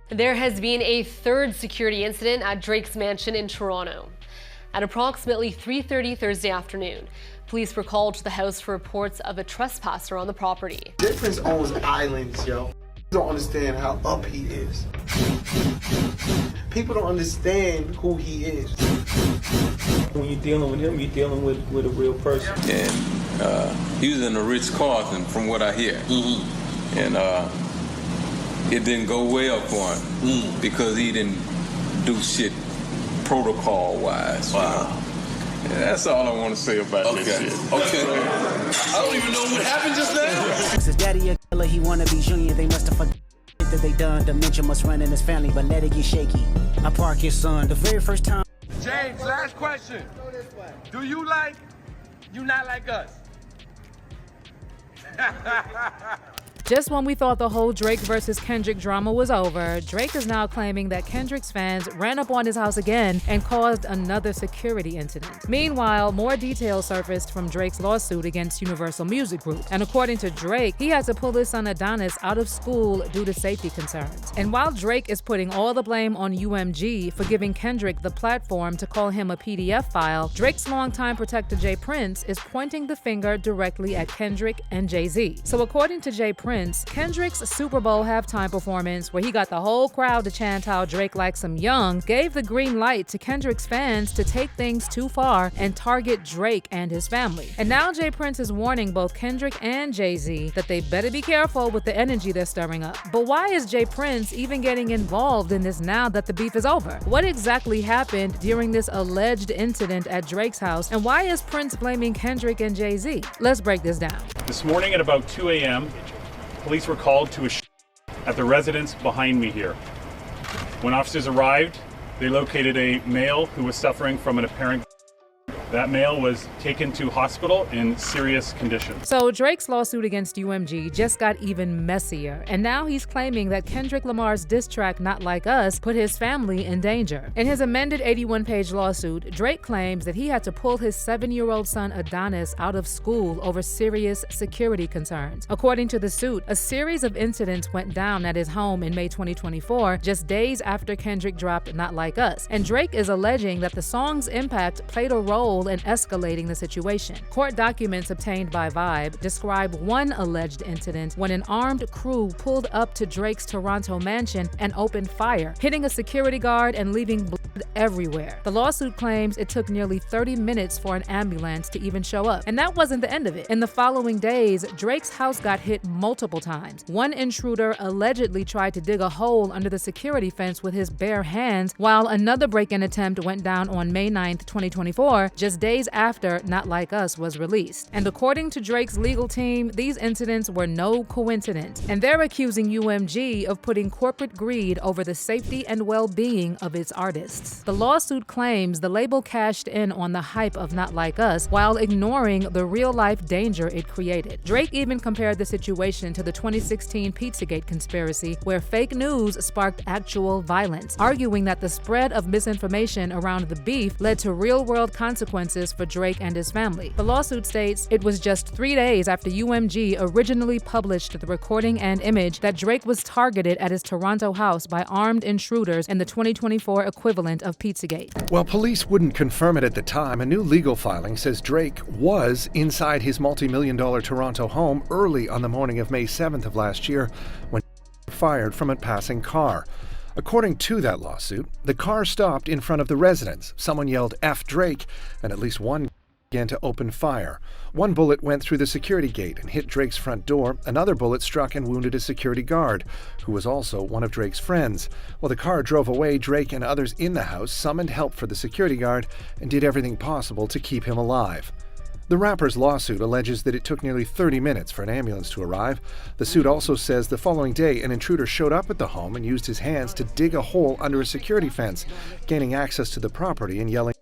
There has been a third security incident at Drake's mansion in Toronto. At approximately 3:30 Thursday afternoon, police were called to the house for reports of a trespasser on the property. Jay Prince owns islands, yo. You don't understand how up he is. People don't understand who he is. When you're dealing with him, you're dealing with a real person. And he was in a Ritz-Carlton, from what I hear. Mm-hmm. And it didn't go well for him because he didn't do shit protocol-wise. Wow. Yeah, that's all I want to say about this shit. Okay. I don't even know what happened just now. His daddy a killer, he wanna be junior. They must have forgot that they done. Dementia must run in his family, but let it get shaky. I park his son the very first time. James, last question. Do you not like us? Just when we thought the whole Drake versus Kendrick drama was over, Drake is now claiming that Kendrick's fans ran up on his house again and caused another security incident. Meanwhile, more details surfaced from Drake's lawsuit against Universal Music Group. And according to Drake, he had to pull his son Adonis out of school due to safety concerns. And while Drake is putting all the blame on UMG for giving Kendrick the platform to call him a PDF file, Drake's longtime protector Jay Prince is pointing the finger directly at Kendrick and Jay-Z. So according to Jay Prince, Kendrick's Super Bowl halftime performance, where he got the whole crowd to chant how Drake likes him young, gave the green light to Kendrick's fans to take things too far and target Drake and his family. And now Jay Prince is warning both Kendrick and Jay-Z that they better be careful with the energy they're stirring up. But why is Jay Prince even getting involved in this now that the beef is over? What exactly happened during this alleged incident at Drake's house, and why is Prince blaming Kendrick and Jay-Z? Let's break this down. This morning at about 2 a.m., police were called to a at the residence behind me here. When officers arrived, they located a male who was suffering from an apparent. That male was taken to hospital in serious condition. So Drake's lawsuit against UMG just got even messier, and now he's claiming that Kendrick Lamar's diss track Not Like Us put his family in danger. In his amended 81-page lawsuit, Drake claims that he had to pull his 7-year-old son Adonis out of school over serious security concerns. According to the suit, a series of incidents went down at his home in May 2024, just days after Kendrick dropped Not Like Us, and Drake is alleging that the song's impact played a role in escalating the situation. Court documents obtained by Vibe describe one alleged incident when an armed crew pulled up to Drake's Toronto mansion and opened fire, hitting a security guard and leaving blood everywhere. The lawsuit claims it took nearly 30 minutes for an ambulance to even show up. And that wasn't the end of it. In the following days, Drake's house got hit multiple times. One intruder allegedly tried to dig a hole under the security fence with his bare hands, while another break-in attempt went down on May 9th, 2024, just days after Not Like Us was released. And according to Drake's legal team, these incidents were no coincidence, and they're accusing UMG of putting corporate greed over the safety and well-being of its artists. The lawsuit claims the label cashed in on the hype of Not Like Us while ignoring the real-life danger it created. Drake even compared the situation to the 2016 Pizzagate conspiracy, where fake news sparked actual violence, arguing that the spread of misinformation around the beef led to real-world consequences for Drake and his family. The lawsuit states it was just 3 days after UMG originally published the recording and image that Drake was targeted at his Toronto house by armed intruders in the 2024 equivalent of Pizzagate. While police wouldn't confirm it at the time, a new legal filing says Drake was inside his multi-million-dollar Toronto home early on the morning of May 7th of last year when fired from a passing car. According to that lawsuit, the car stopped in front of the residence. Someone yelled F Drake, and at least one began to open fire. One bullet went through the security gate and hit Drake's front door. Another bullet struck and wounded a security guard, who was also one of Drake's friends. While the car drove away, Drake and others in the house summoned help for the security guard and did everything possible to keep him alive. The rapper's lawsuit alleges that it took nearly 30 minutes for an ambulance to arrive. The suit also says the following day, an intruder showed up at the home and used his hands to dig a hole under a security fence, gaining access to the property and yelling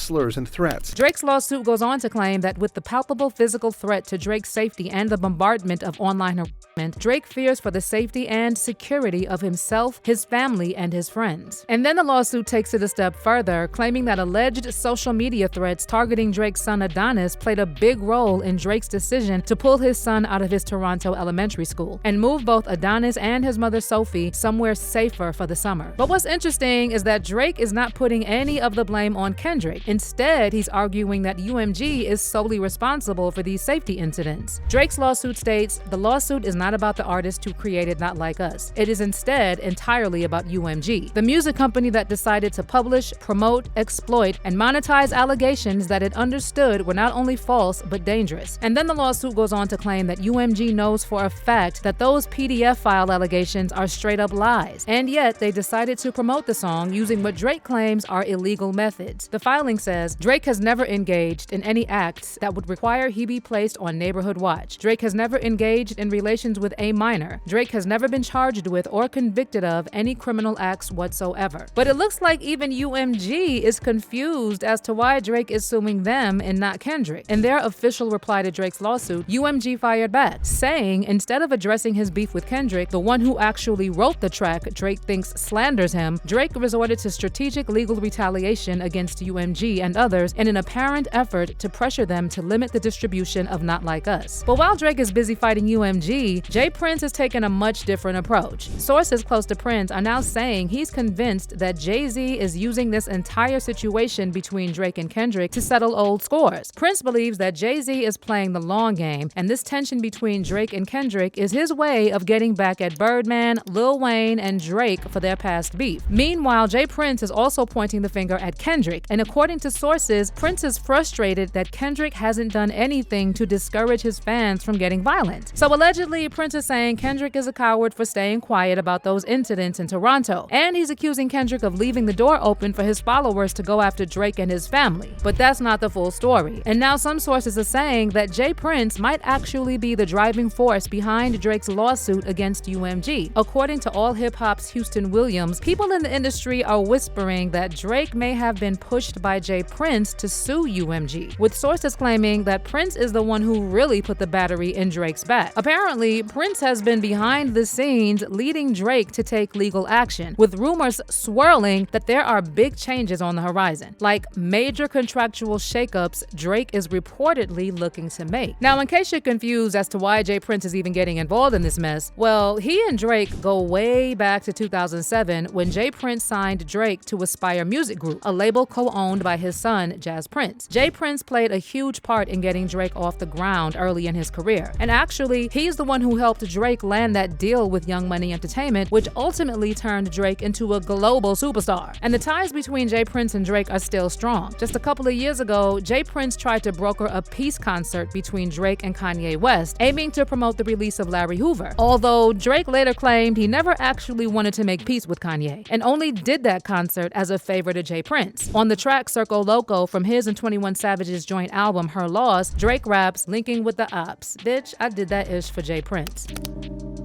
slurs and threats. Drake's lawsuit goes on to claim that with the palpable physical threat to Drake's safety and the bombardment of online harassment, Drake fears for the safety and security of himself, his family, and his friends. And then the lawsuit takes it a step further, claiming that alleged social media threats targeting Drake's son Adonis played a big role in Drake's decision to pull his son out of his Toronto elementary school and move both Adonis and his mother Sophie somewhere safer for the summer. But what's interesting is that Drake is not putting any of the blame on Kendrick. Instead, he's arguing that UMG is solely responsible for these safety incidents. Drake's lawsuit states, "The lawsuit is not about the artist who created Not Like Us. It is instead entirely about UMG, the music company that decided to publish, promote, exploit, and monetize allegations that it understood were not only false but dangerous." And then the lawsuit goes on to claim that UMG knows for a fact that those PDF file allegations are straight up lies, and yet they decided to promote the song using what Drake claims are illegal methods. The filing says, Drake has never engaged in any acts that would require he be placed on neighborhood watch. Drake has never engaged in relations with a minor. Drake has never been charged with or convicted of any criminal acts whatsoever. But it looks like even UMG is confused as to why Drake is suing them and not Kendrick. In their official reply to Drake's lawsuit, UMG fired back, saying instead of addressing his beef with Kendrick, the one who actually wrote the track Drake thinks slanders him, Drake resorted to strategic legal retaliation against UMG and others in an apparent effort to pressure them to limit the distribution of Not Like Us. But while Drake is busy fighting UMG, J. Prince has taken a much different approach. Sources close to Prince are now saying he's convinced that Jay-Z is using this entire situation between Drake and Kendrick to settle old scores. Prince believes that Jay-Z is playing the long game, and this tension between Drake and Kendrick is his way of getting back at Birdman, Lil Wayne, and Drake for their past beef. Meanwhile, J. Prince is also pointing the finger at Kendrick, and according to sources, Prince is frustrated that Kendrick hasn't done anything to discourage his fans from getting violent. So allegedly, Prince is saying Kendrick is a coward for staying quiet about those incidents in Toronto, and he's accusing Kendrick of leaving the door open for his followers to go after Drake and his family. But that's not the full story. And now some sources are saying that J. Prince might actually be the driving force behind Drake's lawsuit against UMG. According to All Hip Hop's Houston Williams, people in the industry are whispering that Drake may have been pushed by J. Prince to sue UMG, with sources claiming that Prince is the one who really put the battery in Drake's back. Apparently, Prince has been behind the scenes leading Drake to take legal action, with rumors swirling that there are big changes on the horizon, like major contractual shakeups Drake is reportedly looking to make. Now, in case you're confused as to why J. Prince is even getting involved in this mess, well, he and Drake go way back to 2007 when J. Prince signed Drake to Aspire Music Group, a label co-owned by his son, Jazz Prince. J. Prince played a huge part in getting Drake off the ground early in his career. And actually, he's the one who helped Drake land that deal with Young Money Entertainment, which ultimately turned Drake into a global superstar. And the ties between J. Prince and Drake are still strong. Just a couple of years ago, J. Prince tried to broker a peace concert between Drake and Kanye West, aiming to promote the release of Larry Hoover. Although Drake later claimed he never actually wanted to make peace with Kanye, and only did that concert as a favor to J. Prince. On the track Circo Loco from his and 21 Savage's joint album Her Loss, Drake raps, linking with the ops. Bitch, I did that ish for J. Prince.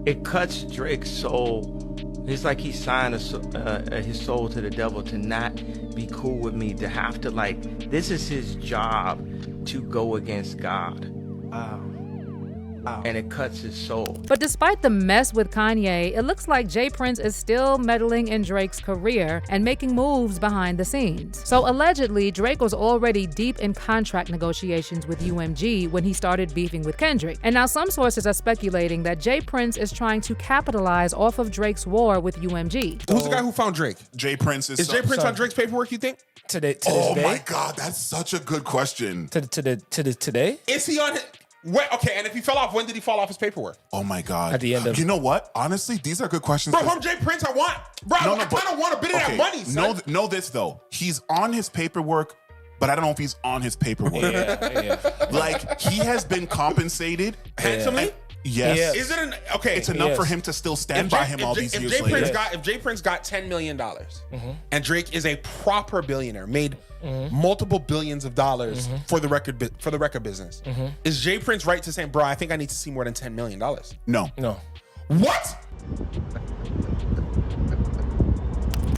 It cuts Drake's soul. It's like he signed his soul to the devil to not be cool with me, to have to, like, this is his job to go against God. And it cuts his soul. But despite the mess with Kanye, it looks like J. Prince is still meddling in Drake's career and making moves behind the scenes. So allegedly, Drake was already deep in contract negotiations with UMG when he started beefing with Kendrick. And now some sources are speculating that J. Prince is trying to capitalize off of Drake's war with UMG. Who's the guy who found Drake? J. Prince is J. Prince on Drake's paperwork, you think? Oh my God, that's such a good question. Today? Is he on it? Wait, okay, and if he fell off, when did he fall off his paperwork? Oh my God. At the end of... You know what? Honestly, these are good questions. Bro, from J. Prince, I want... Bro, I kind of want a bit of that money, son. Know this, though. He's on his paperwork, but I don't know if he's on his paperwork. Yeah. Like, he has been compensated. Handsomely? Yes. Yeah. Is it an... Okay. It's enough for him to still stand by him all these years later. If J. Prince got $10 million, and Drake is a proper billionaire, made multiple billions of dollars for the record business, is J. Prince right to say, bro, I think I need to see more than $10 million? No. What?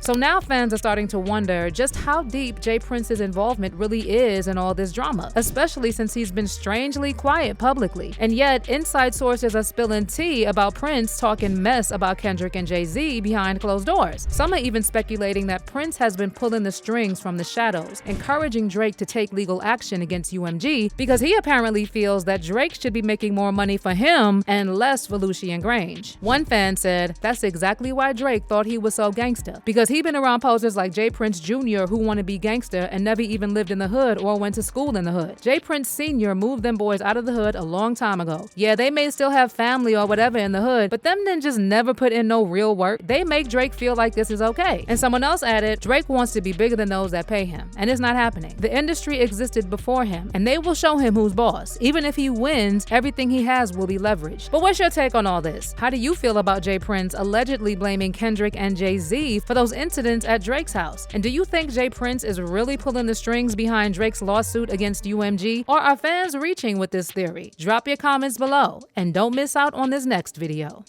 So now fans are starting to wonder just how deep J. Prince's involvement really is in all this drama, especially since he's been strangely quiet publicly. And yet, inside sources are spilling tea about Prince talking mess about Kendrick and Jay-Z behind closed doors. Some are even speculating that Prince has been pulling the strings from the shadows, encouraging Drake to take legal action against UMG because he apparently feels that Drake should be making more money for him and less for Lucian Grange. One fan said that's exactly why Drake thought he was so gangster, because he'd been around posers like J. Prince Jr. who want to be gangster and never even lived in the hood or went to school in the hood. J. Prince Sr. moved them boys out of the hood a long time ago. Yeah, they may still have family or whatever in the hood, but them then just never put in no real work. They make Drake feel like this is okay. And someone else added, Drake wants to be bigger than those that pay him, and it's not happening. The industry existed before him, and they will show him who's boss. Even if he wins, everything he has will be leveraged. But what's your take on all this? How do you feel about J. Prince allegedly blaming Kendrick and Jay-Z for those incidents at Drake's house? And do you think J. Prince is really pulling the strings behind Drake's lawsuit against UMG? Or are fans reaching with this theory? Drop your comments below, and don't miss out on this next video.